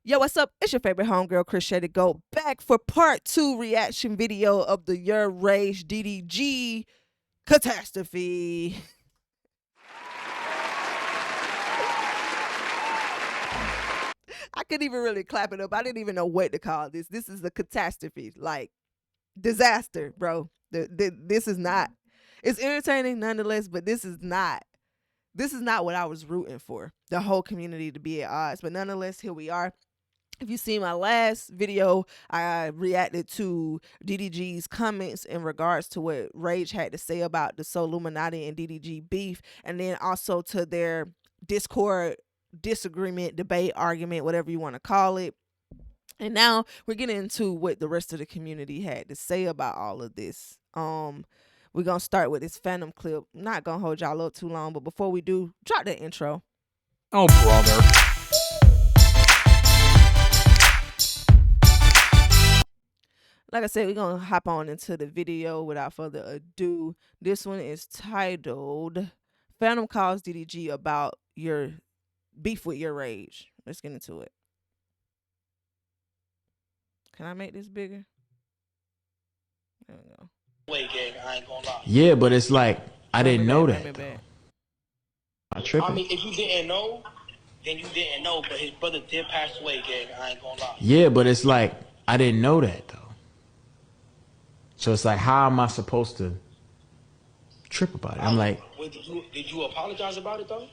Yo, what's up? It's your favorite homegirl, Chrshy, to go back for part 2 reaction video of the Your Rage DDG catastrophe. I couldn't even really clap it up. I didn't even know what to call this. This is a catastrophe, like disaster, bro. This is not. It's entertaining nonetheless, but this is not what I was rooting for. The whole community to be at odds, but nonetheless, here we are. If you see my last video, I reacted to DDG's comments in regards to what Rage had to say about the Solluminati and DDG beef, and then also to their Discord disagreement, debate, argument, whatever you want to call it. And now we're getting into what the rest of the community had to say about all of this. We're gonna start with this Fanum clip. I'm not gonna hold y'all up too long, but before we do, drop the intro. Oh, brother. Like I said, we're going to hop on into the video without further ado. This one is titled, Fanum calls DDG about your beef with your rage. Let's get into it. Can I make this bigger? There we go. Wait, gang, I ain't gonna lie. Yeah, but it's like, I didn't know that. I tripping. I mean, if you didn't know, then you didn't know, but his brother did pass away, gang, I ain't gonna lie. Yeah, but it's like, I didn't know that, though. So it's like, how am I supposed to trip about it? I'm like... Wait, did you apologize about it, though?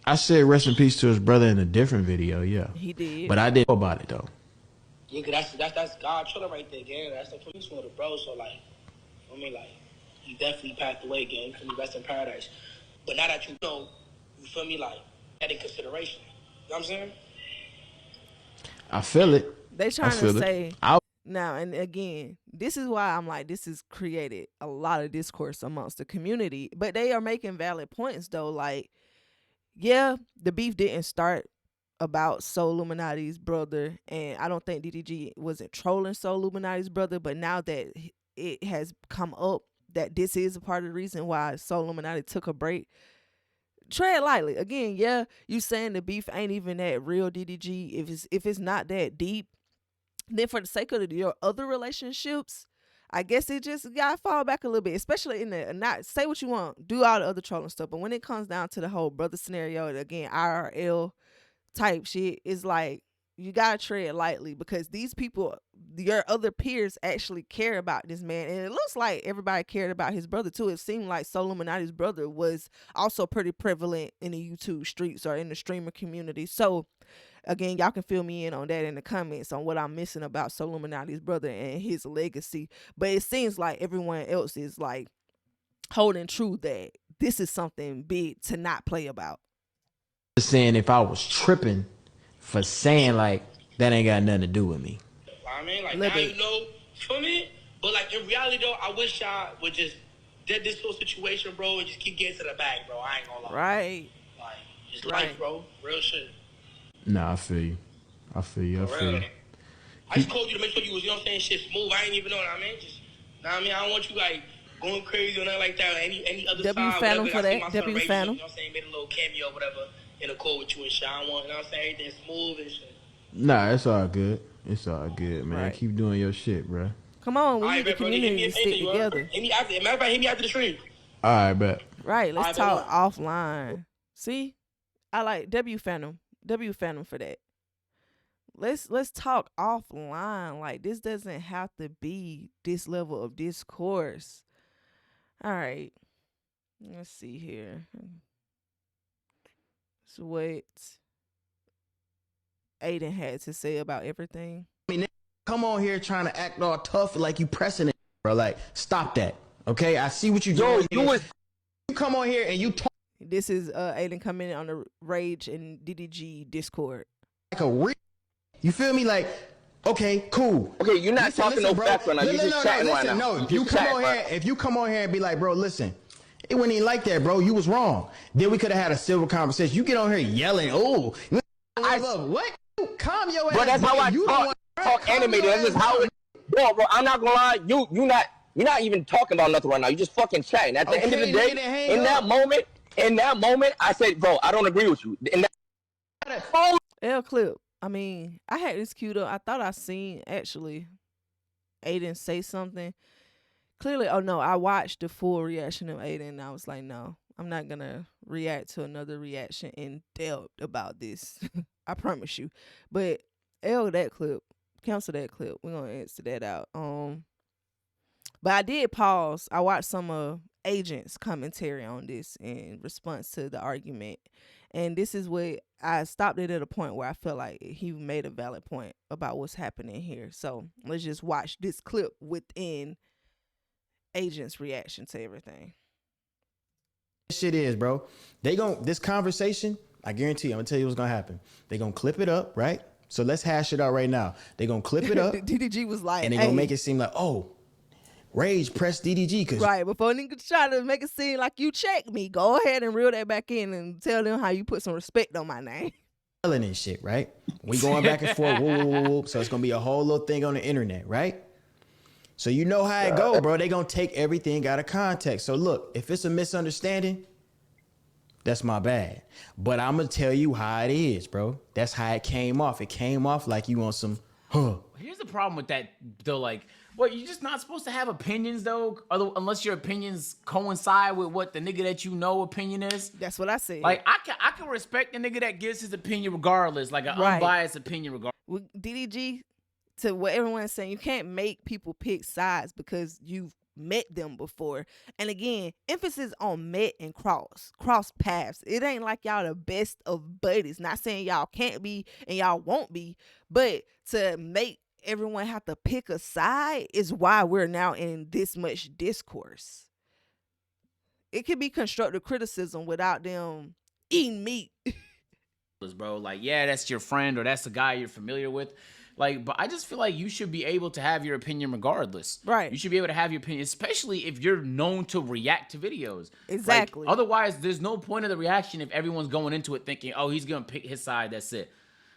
I said rest in peace to his brother in a different video, yeah. He did. But I didn't know about it, though. Yeah, cause that's God chilling right there, gang. That's the police order, bro. So, like, I mean, like, he definitely passed away, gang. Can you rest in paradise? But now that you know, you feel me, like, that in consideration. You know what I'm saying? I feel it. They trying to say... Now, and again, this is why I'm like, this has created a lot of discourse amongst the community. But they are making valid points, though. Like, yeah, the beef didn't start about Solluminati's brother. And I don't think DDG wasn't trolling Solluminati's brother. But now that it has come up that this is a part of the reason why Solluminati took a break, tread lightly. Again, yeah, you saying the beef ain't even that real, DDG. If it's not that deep, then for the sake of your other relationships, I guess it just gotta fall back a little bit, especially in the, not say what you want, do all the other trolling stuff, but when it comes down to the whole brother scenario, again, IRL type shit, is like, you gotta tread lightly, because these people, your other peers, actually care about this man, and it looks like everybody cared about his brother too. It seemed like Solluminati's brother was also pretty prevalent in the YouTube streets or in the streamer community. So again, y'all can fill me in on that in the comments on what I'm missing about Solluminati's brother and his legacy. But it seems like everyone else is like holding true that this is something big to not play about. Saying if I was tripping for saying like that ain't got nothing to do with me. I mean, like, now you know, feel me? But like, in reality though, I wish y'all would just dead this whole situation, bro, and just keep getting to the bag, bro. I ain't gonna lie. Right. Like, it's life, bro. Real shit. Nah, I feel you. I feel you. I just called you to make sure you was, you know what I'm saying, shit smooth. I ain't even know what I mean. Just, know what I mean? I don't want you like going crazy or nothing like that. Or any other W side, Fanum for that. W Fanum. You know what I'm saying? Made a little cameo or whatever in a call with you and shit. I want, you know what I'm saying? Everything smooth and shit. Nah, it's all good. It's all good, man. Right. Keep doing your shit, bro. Come on, we need the community to stick together. Hit me after the stream. All right, bet. Right, let's talk offline. See, I like W Fanum for that. Let's talk offline. Like, this doesn't have to be this level of discourse. All right, let's see here. So what Adin had to say about everything. I mean, come on here trying to act all tough like you pressing it, bro. Like, stop that, okay? I see what you doing. You come on here and you talk. This is Adin coming in on the Rage and DDG Discord. Like a real, you feel me? Like, okay, cool. Okay, you're not talking no facts right now. You're just chatting right now. No, if you come on here and be like, bro, listen, it wasn't even like that, bro. You was wrong. Then we could have had a civil conversation. You get on here yelling, oh, what? Calm your ass. Bro, that's how I talk animated. That's just how it. Bro, I'm not gonna lie. You're not even talking about nothing right now. You just fucking chatting. At the end of the day, in that moment, I said, bro, I don't agree with you. In that L clip. I mean, I had this queued up. I thought I seen actually Adin say something. Clearly, oh no, I watched the full reaction of Adin and I was like, no, I'm not gonna react to another reaction in depth about this. I promise you. But that clip, cancel that clip. We're gonna answer that out. But I did pause. I watched some of Agent's commentary on this in response to the argument. And this is what I stopped it at a point where I felt like he made a valid point about what's happening here. So let's just watch this clip within Agent's reaction to everything. Shit is, bro. This conversation, I guarantee you, I'm gonna tell you what's gonna happen. They gonna clip it up, right? So let's hash it out right now. They gonna clip it up. DDG was like, and they gonna make it seem like, oh, Rage pressed DDG cause right, before niggas try to make it seem like you checked me, go ahead and reel that back in and tell them how you put some respect on my name. And shit, right? We going back and forth, whoop. So it's gonna be a whole little thing on the internet, right? So you know how it go, bro. They gonna take everything out of context. So look, if it's a misunderstanding, that's my bad. But I'm gonna tell you how it is, bro. That's how it came off. It came off like you on some, Here's the problem with that, though. Like, well, you're just not supposed to have opinions, though, unless your opinions coincide with what the nigga that you know opinion is. That's what I said. Like, I can respect the nigga that gives his opinion regardless, like an unbiased opinion regardless. With DDG, to what everyone's saying, you can't make people pick sides because you've met them before. And again, emphasis on met and cross paths. It ain't like y'all the best of buddies. Not saying y'all can't be and y'all won't be, but to make everyone have to pick a side is why we're now in this much discourse. It could be constructive criticism without them eating meat. Bro, like, yeah, that's your friend or that's the guy you're familiar with. Like, but I just feel like you should be able to have your opinion regardless. Right. You should be able to have your opinion, especially if you're known to react to videos. Exactly. Like, otherwise, there's no point of the reaction if everyone's going into it thinking, oh, he's going to pick his side, that's it.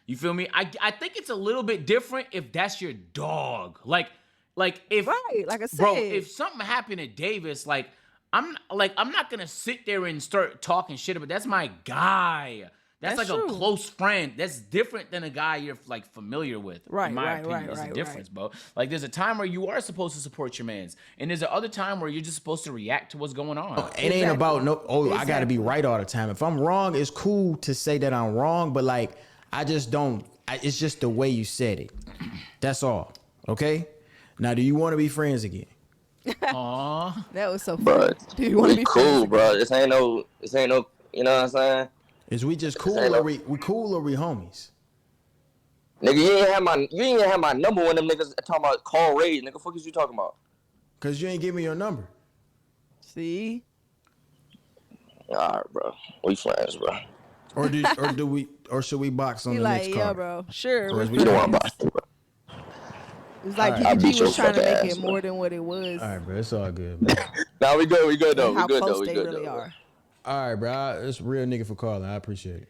You feel me? I think it's a little bit different if that's your dog. Like if right, like I said, bro, if something happened to Davis, I'm not gonna sit there and start talking shit about. That's my guy. That's like true. a close friend. That's different than a guy you're like familiar with. Right, in my opinion, there's a difference, bro. Like there's a time where you are supposed to support your mans, and there's other time where you're just supposed to react to what's going on. It ain't about I gotta be right all the time. If I'm wrong, it's cool to say that I'm wrong, but like I just don't. It's just the way you said it. That's all. Okay. Now, do you want to be friends again? Aww, that was so funny. Do you want to be cool, friends bro? This ain't no. You know what I'm saying? Is we just cool or we cool or we homies? Nigga, you ain't have my number when them niggas talking about call Rage. Nigga, fuck is you talking about? Cause you ain't give me your number. See? Alright, bro. We friends, bro. Or should we box on He the like, next yeah, card? bro. Sure. Or is we You don't want to box, bro. It's like All right. DDG was trying to make it ass, more than what it was. All right, bro. It's all good, man. Nah, we good though. How We good close though. We they good really though. are. All right, bro. It's a real nigga for calling. I appreciate it.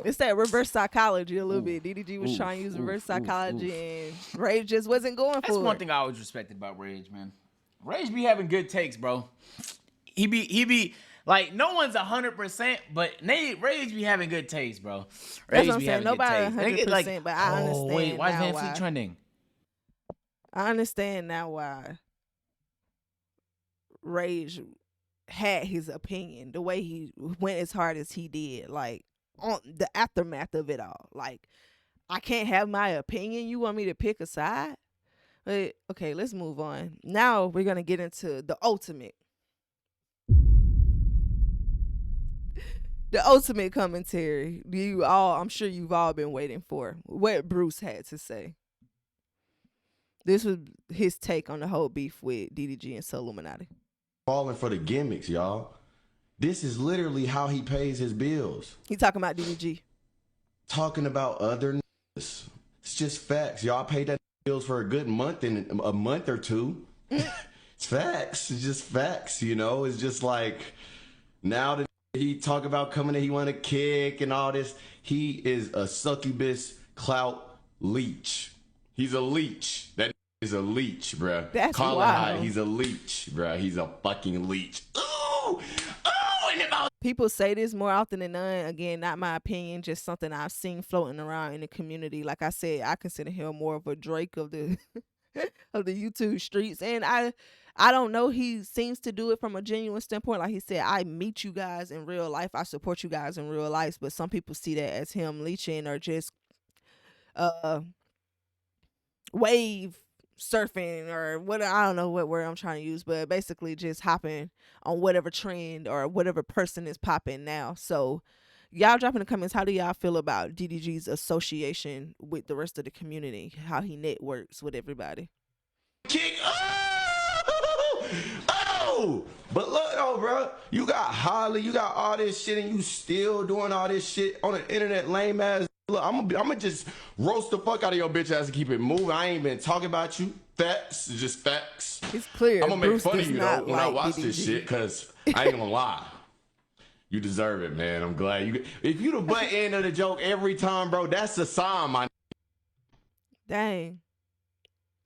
It's that reverse psychology a little bit. DDG was trying to use reverse psychology and Rage just wasn't going that's for one it. thing I always respected about Rage, man. Rage be having good takes, bro. He be like, no one's 100%, but Rage be having good takes, bro. Rage That's what I'm be saying. having Nobody good takes. 100%, but I understand. Wait, why is now Van why. Fleet trending? I understand now why Rage had his opinion, the way he went as hard as he did, like on the aftermath of it all. Like, I can't have my opinion. You want me to pick a side? But okay, let's move on. Now we're gonna get into the ultimate. The ultimate commentary. I'm sure you've all been waiting for what Bruce had to say. This was his take on the whole beef with DDG and Solluminati. Falling for the gimmicks, y'all. This is literally how he pays his bills. He talking about DDG. Talking about other niggas. It's just facts. Y'all paid that bills for a good month and a month or two. It's facts. It's just facts, you know? It's just like now that he talk about coming in, he want to kick and all this. He is a succubus clout leech. He's a leech. That is a leech, bruh. That's Call it wild. high. He's a leech, bruh. He's a fucking leech. Ooh! Ooh! And about people say this more often than none. Again, not my opinion, just something I've seen floating around in the community. Like I said, I consider him more of a Drake of the of the YouTube streets, and I don't know. He seems to do it from a genuine standpoint. Like he said, I meet you guys in real life. I support you guys in real life. But some people see that as him leeching or just wave surfing or what. I don't know what word I'm trying to use, but basically just hopping on whatever trend or whatever person is popping now. So y'all drop in the comments, how do y'all feel about DDG's association with the rest of the community, how he networks with everybody? Kick. Oh, but look though, bro, you got Holly, you got all this shit, and you still doing all this shit on the internet, lame ass. Look, I'm gonna just roast the fuck out of your bitch ass and keep it moving. I ain't been talking about you. Facts, it's just facts. It's clear. I'm gonna make Bruce fun of does you though not when I like watch DDG. this shit, cause I ain't gonna lie. You deserve it, man. I'm glad you. If you the butt end of the joke every time, bro, that's a sign, my. Dang.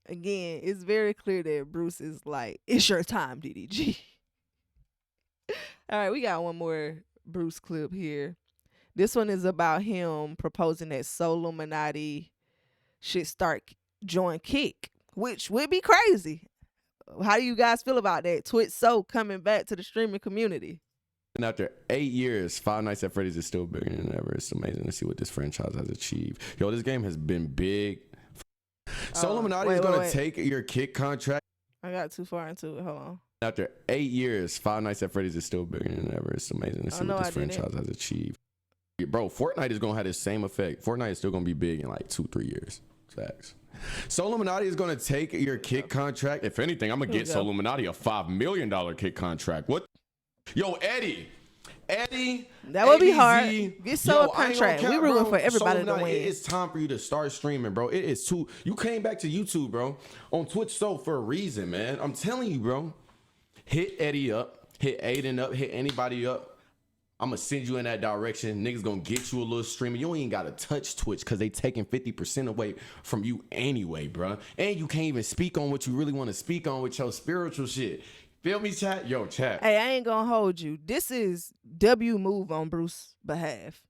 Again, it's very clear that Bruce is like, it's your time, DDG. All right, we got one more Bruce clip here. This one is about him proposing that Solluminati should join Kick, which would be crazy. How do you guys feel about that? Twitch coming back to the streaming community. And after 8 years, Five Nights at Freddy's is still bigger than ever. It's amazing to see what this franchise has achieved. Yo, this game has been big. Solluminati is going to take your Kick contract. I got too far into it. Hold on. After 8 years, Five Nights at Freddy's is still bigger than ever. It's amazing to see what this franchise has achieved. Bro, Fortnite is going to have the same effect. Fortnite is still going to be big in like 2-3 years. Facts. Solluminati is going to take your Kick contract. If anything, I'm going to get Solluminati a $5 million Kick contract. What? Yo, Eddie, that would be hard. ADZ. Get a contract. We rooting for everybody to win. It's time for you to start streaming, bro. It is too. You came back to YouTube, bro, on Twitch for a reason, man. I'm telling you, bro. Hit Eddie up, hit Adin up, hit anybody up. I'm gonna send you in that direction. Niggas gonna get you a little streamer. You ain't gotta touch Twitch because they taking 50% away from you anyway, bro. And you can't even speak on what you really want to speak on with your spiritual shit. Feel me, chat? Yo, chat. Hey, I ain't gonna hold you. This is W move on Bruce's behalf.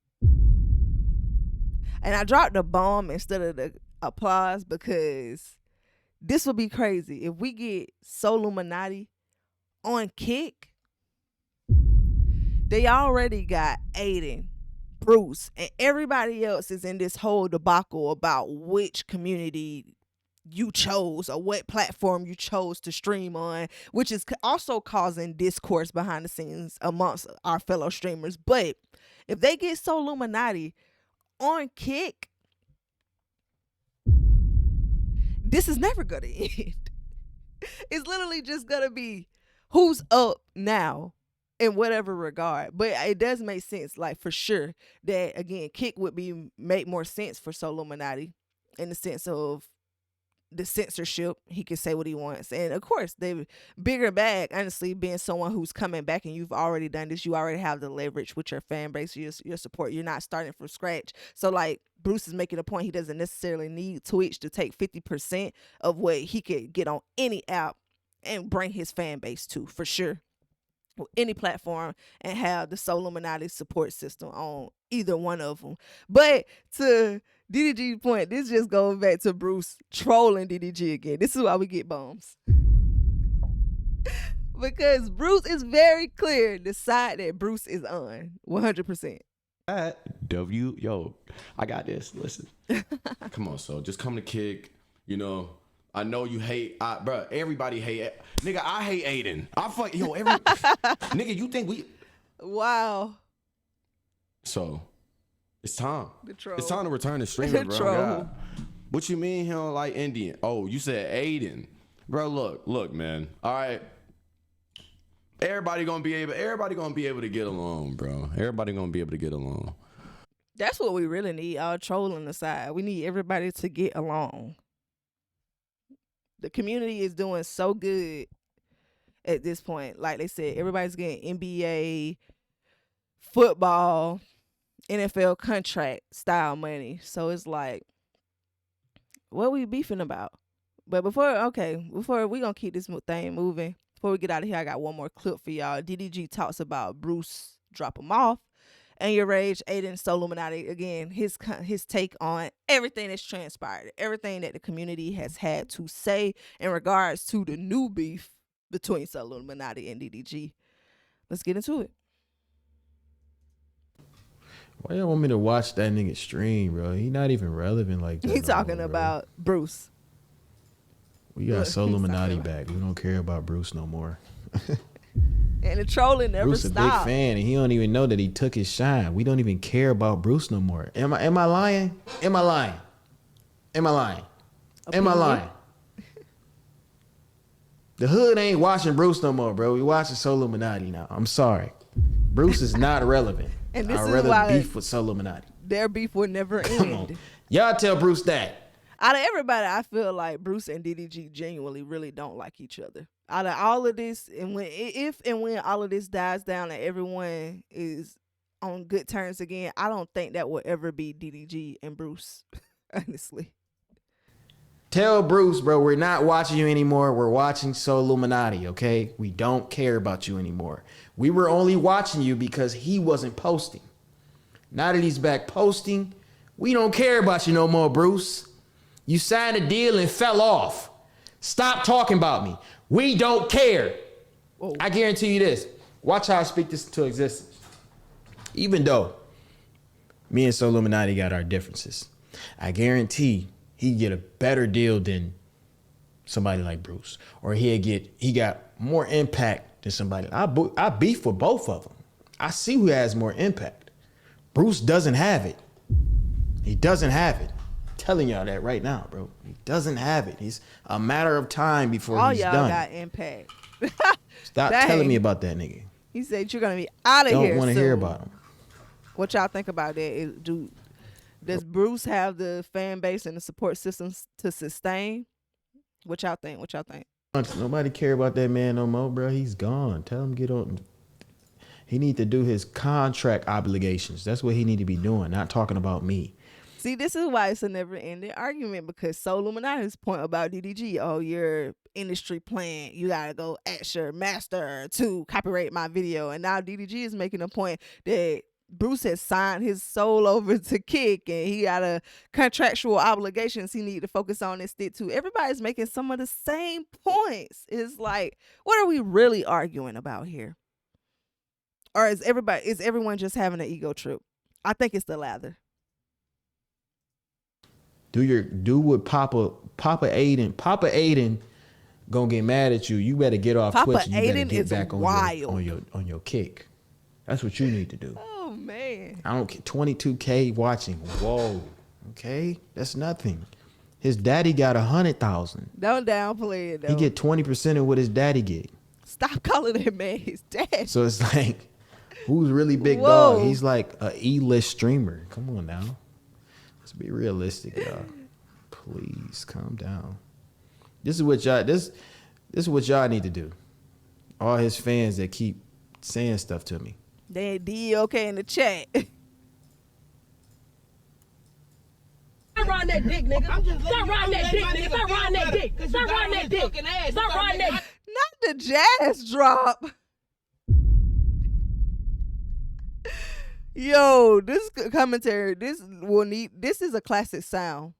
And I dropped the bomb instead of the applause because this would be crazy. If we get Solluminati on Kick, they already got Adin, Bruce, and everybody else is in this whole debacle about which community you chose or what platform you chose to stream on, which is also causing discourse behind the scenes amongst our fellow streamers. But if they get Solluminati on Kick, this is never gonna end. It's literally just gonna be who's up now in whatever regard. But it does make sense, like, for sure, that again Kick would make more sense for Solluminati in the sense of the censorship. He can say what he wants, and of course the bigger bag, honestly, being someone who's coming back and you've already done this, you already have the leverage with your fan base, your support. You're not starting from scratch. So like Bruce is making a point, he doesn't necessarily need Twitch to take 50% of what he could get on any app and bring his fan base to, for sure, any platform, and have the Solluminati support system on either one of them. But to DDG's point, this just goes back to Bruce trolling DDG again. This is why we get bombs. Because Bruce is very clear the side that Bruce is on 100%. Yo, I got this. Listen. Come on, so just come to Kick. You know, I know you hate, bro. Everybody hate, nigga. I hate Adin. Nigga. You think we? Wow. So, it's time. The troll. It's time to return to streaming, bro. Troll. God. What you mean he don't like Indian? Oh, you said Adin, bro. Look, man. All right. Everybody gonna be able to get along, bro. Everybody gonna be able to get along. That's what we really need. All trolling aside, we need everybody to get along. The community is doing so good at this point. Like they said, everybody's getting NBA, football, NFL contract style money. So it's like, what we beefing about? But before we gonna keep this thing moving, before we get out of here, I got one more clip for y'all. DDG talks about Bruce livebrucedropemoff, and your rage, Adin Solluminati. Again, his take on everything that's transpired, everything that the community has had to say in regards to the new beef between Solluminati and DDG. Let's get into it. Why y'all want me to watch that nigga stream, bro? He not even relevant like that. He's talking about Bruce. We got Solluminati back. We don't care about Bruce no more. And the trolling never Bruce stopped. a big fan, and he don't even know that he took his shine. We don't even care about Bruce no more. Am I lying? Am I lying? Am I lying? Am I lying? The hood ain't watching Bruce no more, bro. We watching Solluminati now. I'm sorry. Bruce is not relevant. And this I'd is rather why beef with Solluminati. Their beef will never Come end. on. Y'all tell Bruce that. Out of everybody, I feel like Bruce and DDG genuinely really don't like each other. Out of all of this, and when all of this dies down and everyone is on good terms again, I don't think that will ever be DDG and Bruce, honestly. Tell Bruce, bro, we're not watching you anymore. We're watching Solluminati, okay? We don't care about you anymore. We were only watching you because he wasn't posting. Now that he's back posting, we don't care about you no more, Bruce. You signed a deal and fell off. Stop talking about me. We don't care. Whoa. I guarantee you this. Watch how I speak this into existence. Even though me and Solluminati got our differences, I guarantee he'd get a better deal than somebody like Bruce. Or he got more impact than somebody. I beef for both of them. I see who has more impact. Bruce doesn't have it. He doesn't have it. Telling y'all that right now, bro. He doesn't have it. He's a matter of time before All he's y'all done. got impact. Stop telling me about that nigga. He said you're gonna be out of here. Don't want to hear about him. What y'all think about that? Does Bruce have the fan base and the support systems to sustain? What y'all think? What y'all think? Nobody care about that man no more, bro. He's gone. Tell him get on. He need to do his contract obligations. That's what he need to be doing. Not talking about me. See, this is why it's a never-ending argument, because Solluminati's point about DDG, oh, your industry plan, you gotta go ask your master to copyright my video, and now DDG is making a point that Bruce has signed his soul over to Kick, and he got a contractual obligations he need to focus on and stick to. Everybody's making some of the same points. It's like, what are we really arguing about here? Or is everyone just having an ego trip? I think it's the latter. Do what Papa Adin. Papa Adin gonna get mad at you. You better get off Papa Twitch and you better Adin get is back wild. on your kick. That's what you need to do. Oh man. I don't care. 22K watching. Whoa. Okay, that's nothing. His daddy got 100,000. Don't downplay it though. He get 20% of what his daddy get. Stop calling that man his dad. So it's like, who's really big Whoa. dog? He's like a E-list streamer. Come on now. Let's be realistic, y'all. Please calm down. This is what y'all need to do. All his fans that keep saying stuff to me. They DDG in the chat. Stop riding that dick, nigga. Stop riding that dick, nigga. Stop riding that dick. Stop riding that dick. Stop riding that. Not the jazz drop. Yo, this commentary, this is a classic sound.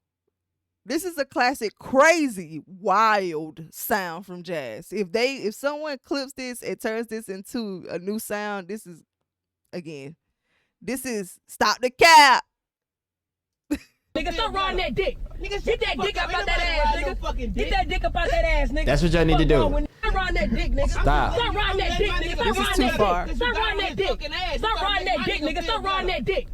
This is a classic, crazy, wild sound from Jazz. If someone clips this and turns this into a new sound, this is stop the cap. Nigga, stop riding that dick. Nigga, get that dick up out that ass, nigga. Get that dick up out that ass, nigga. That's what y'all need to do. Stop riding that dick, nigga. Stop. Stop riding that dick, nigga. This is too far. Stop riding that dick. Stop riding that dick, nigga. Stop riding that dick.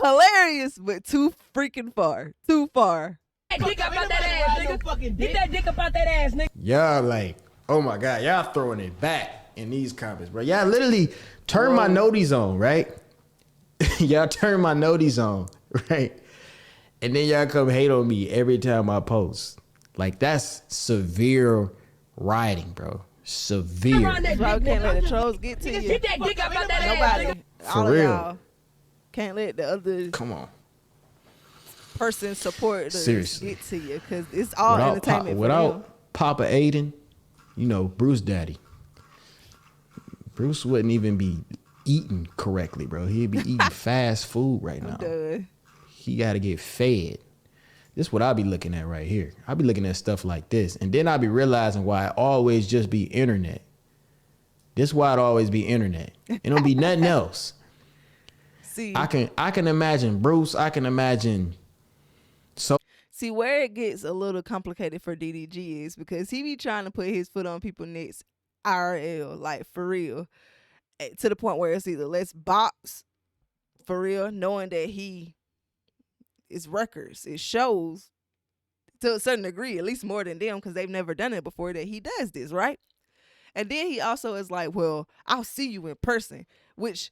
Hilarious, but too freaking far. Too far. Get that dick up out that ass, nigga. Get that dick up out that ass, nigga. Y'all like, oh my God, y'all throwing it back in these comments, bro. Y'all literally turn my noties on, right? Y'all turn my noties on, right? And then y'all come hate on me every time I post. Like, that's severe writing, bro. Severe. That's why we can't let the trolls get to you. Get that dick up out that ass, nigga. Nobody. For All real. of y'all can't let the other Come on. person support Seriously. get to you, because it's all entertainment for without them. Papa Adin, you know, Bruce Daddy. Bruce wouldn't even be eating correctly, bro. He'd be eating fast food right now. Done. He got to get fed. This is what I be looking at right here. I be looking at stuff like this, and then I be realizing why it always just be internet. This is why it always be internet. It don't be nothing else. See, I can imagine Bruce. I can imagine. See, where it gets a little complicated for DDG is because he be trying to put his foot on people's necks IRL, like for real, to the point where it's either let's box for real, knowing that he is records, it shows to a certain degree, at least more than them, because they've never done it before, that he does this, right? And then he also is like, well, I'll see you in person, which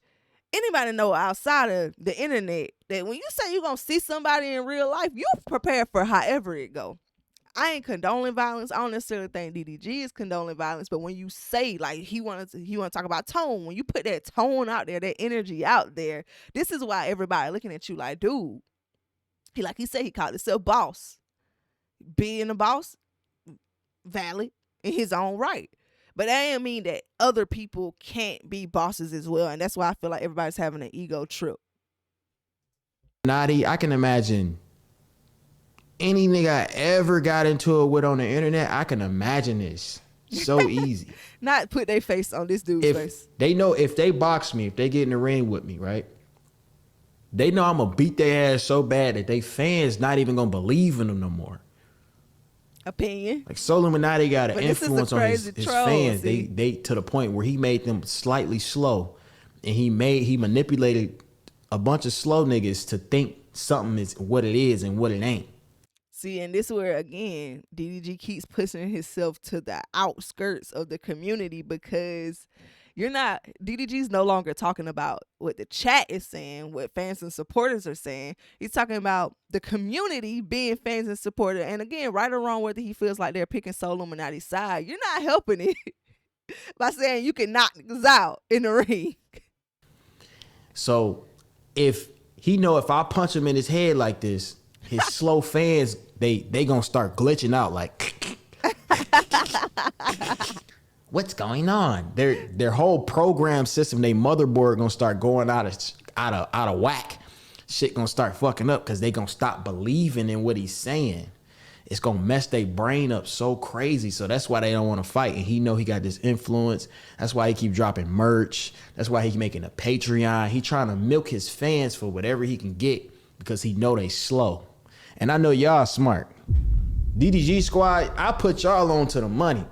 anybody know outside of the internet that when you say you're going to see somebody in real life, you prepare for however it go. I ain't condoning violence. I don't necessarily think DDG is condoning violence, but when you say like he want to talk about tone, when you put that tone out there, that energy out there, this is why everybody looking at you like, dude, he said he called himself boss. Being a boss, valid in his own right. But that ain't mean that other people can't be bosses as well. And that's why I feel like everybody's having an ego trip. Nadi, I can imagine any nigga I ever got into it with on the internet. I can imagine this so easy. Not put their face on this dude's face. They know if they box me, if they get in the ring with me, right? They know I'm going to beat their ass so bad that they fans not even going to believe in them no more. Opinion. Like Solluminati got an influence on his troll, fans. see? They to the point where he made them slightly slow, and he manipulated a bunch of slow niggas to think something is what it is and what it ain't. See, and this is where again DDG keeps pushing himself to the outskirts of the community, because DDG's no longer talking about what the chat is saying, what fans and supporters are saying. He's talking about the community being fans and supporters. And again, right or wrong, whether he feels like they're picking Solluminati's side, you're not helping it by saying you can knock niggas out in the ring. So if I punch him in his head like this, his slow fans, they gonna start glitching out like what's going on? Their whole program system, their motherboard gonna start going out of whack. Shit gonna start fucking up because they gonna stop believing in what he's saying. It's gonna mess their brain up so crazy. So that's why they don't want to fight. And he know he got this influence. That's why he keep dropping merch. That's why he making a Patreon. He trying to milk his fans for whatever he can get because he know they slow. And I know y'all smart. DDG squad, I put y'all on to the money.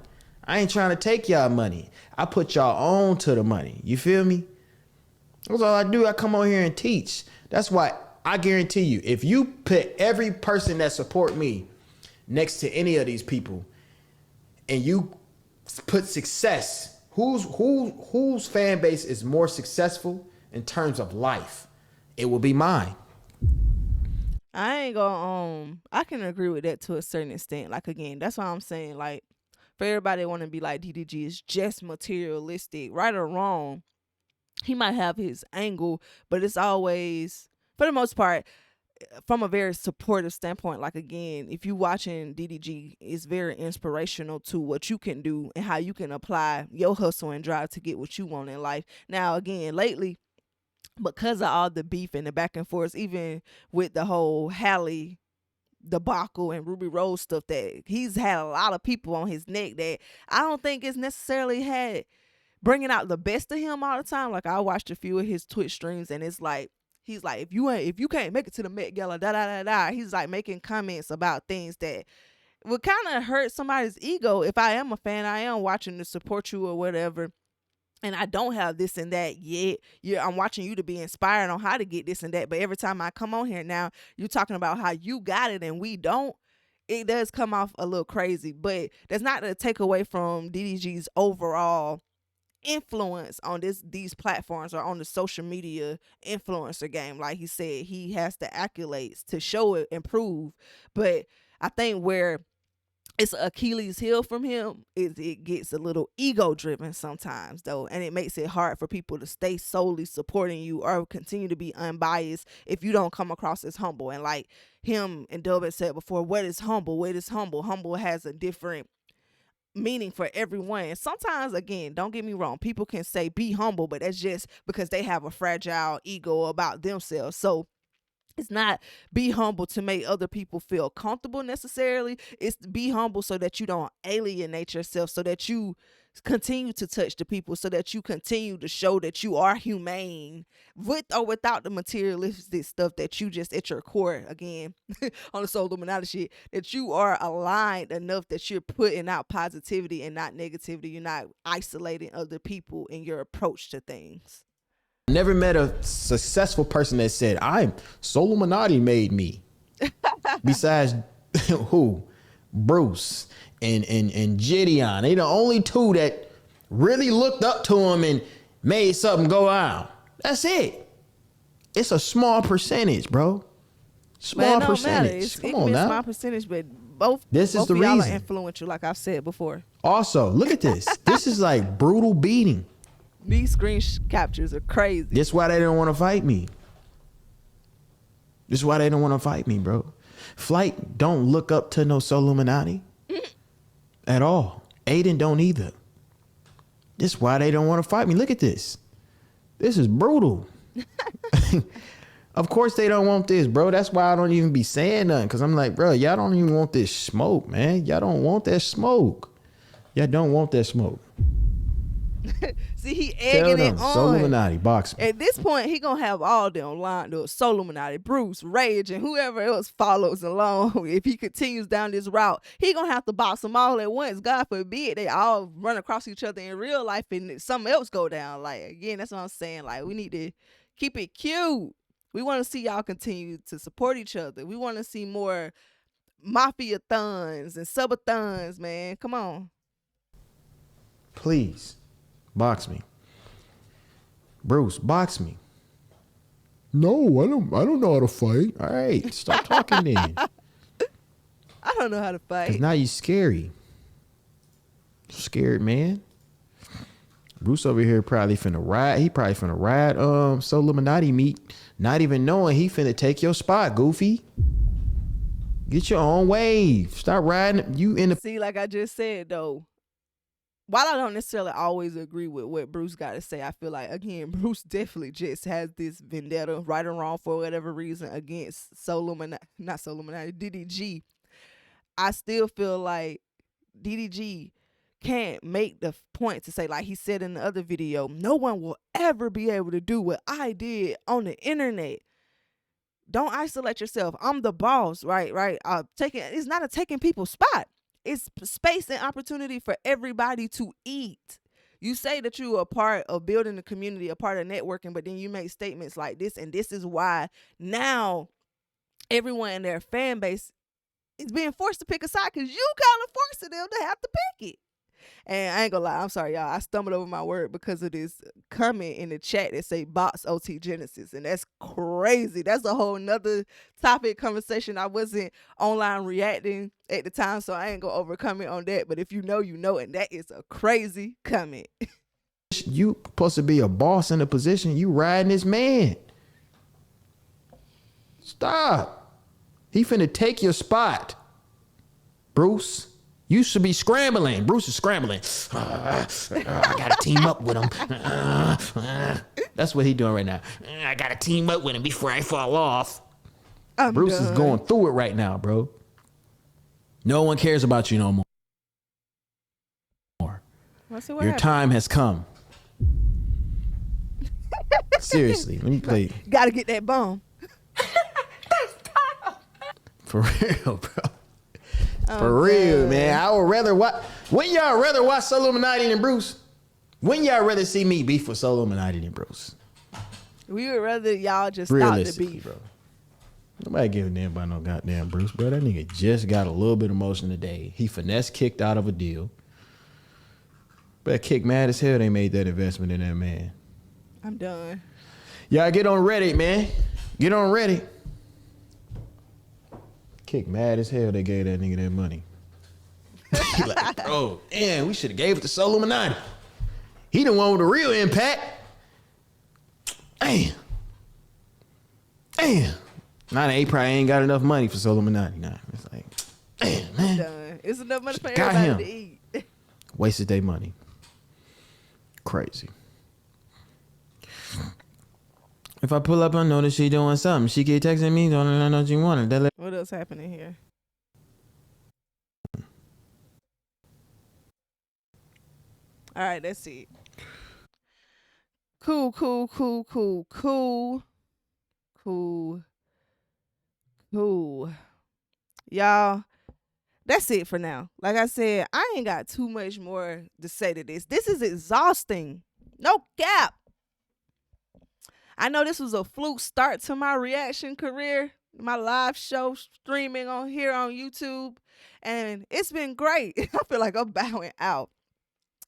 I ain't trying to take y'all money. I put y'all on to the money. You feel me? That's all I do. I come on here and teach. That's why I guarantee you, if you put every person that support me next to any of these people and you put success, whose fan base is more successful in terms of life, it will be mine. I ain't gonna I can agree with that to a certain extent. Like again, that's why I'm saying, like, for everybody that want to be like DDG is just materialistic, right or wrong, he might have his angle, but it's always, for the most part, from a very supportive standpoint. Like again, if you watching DDG, it's very inspirational to what you can do and how you can apply your hustle and drive to get what you want in life. Now again, lately, because of all the beef and the back and forth, even with the whole Halle debacle and Ruby Rose stuff, that he's had a lot of people on his neck that I don't think it's necessarily had bringing out the best of him all the time. Like I watched a few of his Twitch streams and it's like he's like, if you can't make it to the Met Gala, da da da da, he's like making comments about things that would kind of hurt somebody's ego. If I am a fan, I am watching to support you or whatever, and I don't have this and that yet. I'm watching you to be inspired on how to get this and that. But every time I come on here now, you're talking about how you got it and we don't. It does come off a little crazy, but that's not to take away from DDG's overall influence on these platforms or on the social media influencer game. Like he said, he has the accolades to show it and prove. But I think where it's Achilles heel from him is it gets a little ego driven sometimes though, and it makes it hard for people to stay solely supporting you or continue to be unbiased if you don't come across as humble. And like him and Dub had said before, what is humble? What is humble? Humble has a different meaning for everyone. And sometimes, again, don't get me wrong, people can say be humble, but that's just because they have a fragile ego about themselves. So it's not be humble to make other people feel comfortable necessarily. It's be humble so that you don't alienate yourself, so that you continue to touch the people, so that you continue to show that you are humane with or without the materialistic stuff that you just at your core, again, on the Solluminati shit, that you are aligned enough that you're putting out positivity and not negativity. You're not isolating other people in your approach to things. Never met a successful person that said, I'm Solluminati made me. Besides who? Bruce and Gideon. They the only two that really looked up to him and made something go out. That's it. It's a small percentage, bro. Small percentage. Come on now. Small percentage, but both is the of y'all reason. are influential, like I've said before. Also, look at this. This is like brutal beating. These screen captures are crazy. This why they don't want to fight me. This is why they don't want to fight me, bro. Flight don't look up to no Solluminati at all. Adin don't either. This is why they don't want to fight me. Look at this. This is brutal. Of course they don't want this, bro. That's why I don't even be saying nothing. Because I'm like, bro, y'all don't even want this smoke, man. Y'all don't want that smoke. Y'all don't want that smoke. See, he egging it on. Solluminati, box me. At this point, he gonna have all them lined up. Solluminati, Bruce, Rage, and whoever else follows along. If he continues down this route, he gonna have to box them all at once. God forbid they all run across each other in real life and something else go down. Like, again, that's what I'm saying. Like, we need to keep it cute. We want to see y'all continue to support each other. We want to see more mafia-thons and subathons, man. Come on. Please. Box me. Bruce, box me. No, I don't know how to fight. All right, stop talking then. I don't know how to fight. Cause now you scary. Scared, man. Bruce over here probably finna ride. He probably finna ride Solluminati meat, not even knowing he finna take your spot, Goofy. Get your own wave. Stop riding. You in the See, like I just said though, while I don't necessarily always agree with what Bruce got to say, I feel like, again, Bruce definitely just has this vendetta, right or wrong, for whatever reason, against DDG. I still feel like DDG can't make the point to say, like he said in the other video, no one will ever be able to do what I did on the internet. Don't isolate yourself. I'm the boss, right? It's not taking people's spot. It's space and opportunity for everybody to eat. You say that you are a part of building the community, a part of networking, but then you make statements like this, and this is why now everyone in their fan base is being forced to pick a side because you kind of forcing them to have to pick it. And I ain't gonna lie, I'm sorry, y'all. I stumbled over my word because of this comment in the chat that say box OT Genesis. And that's crazy. That's a whole nother topic conversation. I wasn't online reacting at the time, so I ain't gonna overcome on that. But if you know, you know, and that is a crazy comment. You supposed to be a boss in a position. You riding this man. Stop. He finna take your spot, Bruce. You should be scrambling. Bruce is scrambling. I gotta team up with him. That's what he doing right now. I gotta team up with him before I fall off. Bruce is going through it right now, bro. No one cares about you no more. Your time has come. Seriously, let me play. Gotta get that bomb. For real, bro. For real, man. I would rather watch. Wouldn't y'all rather watch Solluminati than Bruce? Wouldn't y'all rather see me beef with Solluminati than Bruce? We would rather y'all just stop the beef, bro. Nobody giving a damn about no goddamn Bruce, bro. That nigga just got a little bit of motion today. He finesse kicked out of a deal. But kick mad as hell they made that investment in that man. I'm done. Y'all get on Reddit, man. Get on Reddit. Kick mad as hell they gave that nigga that money. He like, bro, damn, we should have gave it to Solluminati. He the one with the real impact. Damn. Now they probably ain't got enough money for Solluminati. Nah, it's like, damn, man. It's enough money for everybody to eat. Wasted their money. Crazy. If I pull up, I know that she doing something. She keep texting me, don't I know she want it. What else happening here? All right, that's it. Cool. Y'all, that's it for now. Like I said, I ain't got too much more to say to this. This is exhausting. No cap. I know this was a fluke start to my reaction career, my live show streaming on here on YouTube, and it's been great. I feel like I'm bowing out.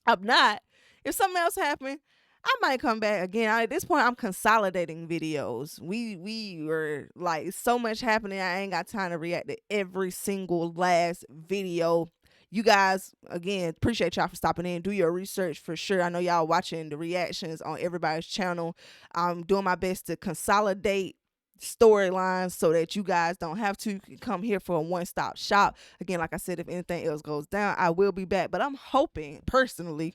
I'm not. If something else happened, I might come back again. At this point, I'm consolidating videos. We were like so much happening. I ain't got time to react to every single last video. You guys, again, appreciate y'all for stopping in. Do your research for sure. I know y'all watching the reactions on everybody's channel. I'm doing my best to consolidate storylines so that you guys don't have to come here for a one-stop shop. Again, like I said, if anything else goes down, I will be back. But I'm hoping, personally,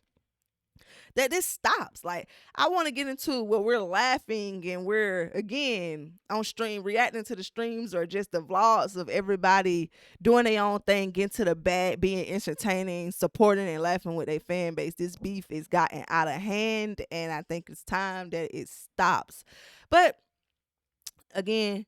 that this stops. Like, I want to get into where we're laughing and we're, again, on stream, reacting to the streams or just the vlogs of everybody doing their own thing, getting to the bag, being entertaining, supporting and laughing with their fan base. This beef is gotten out of hand, and I think it's time that it stops. But, again,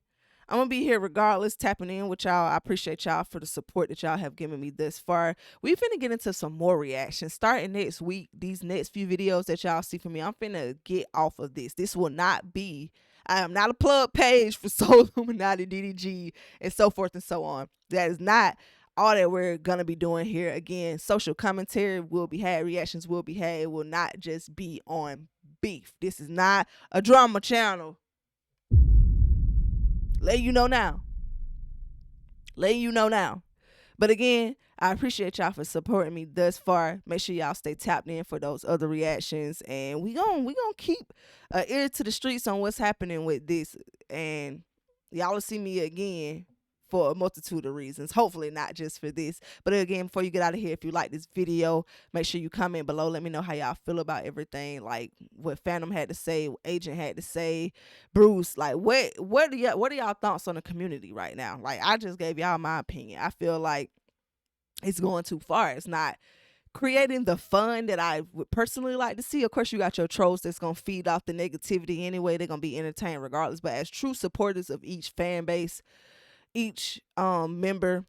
I'm going to be here regardless, tapping in with y'all. I appreciate y'all for the support that y'all have given me this far. We finna get into some more reactions. Starting next week, these next few videos that y'all see from me, I'm finna get off of this. This will not be, I am not a plug page for Solluminati, DDG, and so forth and so on. That is not all that we're going to be doing here. Again, social commentary will be had, reactions will be had. It will not just be on beef. This is not a drama channel. Let you know now. But again, I appreciate y'all for supporting me thus far. Make sure y'all stay tapped in for those other reactions. And we gonna keep an ear to the streets on what's happening with this. And y'all will see me again for a multitude of reasons. Hopefully not just for this. But again, before you get out of here, if you like this video, make sure you comment below. Let me know how y'all feel about everything. Like what Fanum had to say, what Agent had to say, Bruce. Like what are y'all thoughts on the community right now? Like I just gave y'all my opinion. I feel like it's going too far. It's not creating the fun that I would personally like to see. Of course, you got your trolls that's going to feed off the negativity anyway. They're going to be entertained regardless. But as true supporters of each fan base, each member,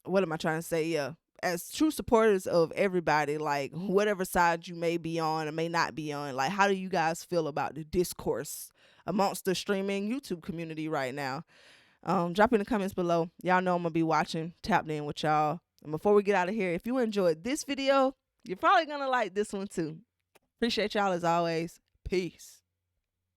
what am I trying to say? Yeah, as true supporters of everybody, like whatever side you may be on or may not be on, like how do you guys feel about the discourse amongst the streaming YouTube community right now? Drop in the comments below. Y'all know I'm gonna be watching, tapped in with y'all. And before we get out of here, if you enjoyed this video, you're probably gonna like this one too. Appreciate y'all as always. Peace.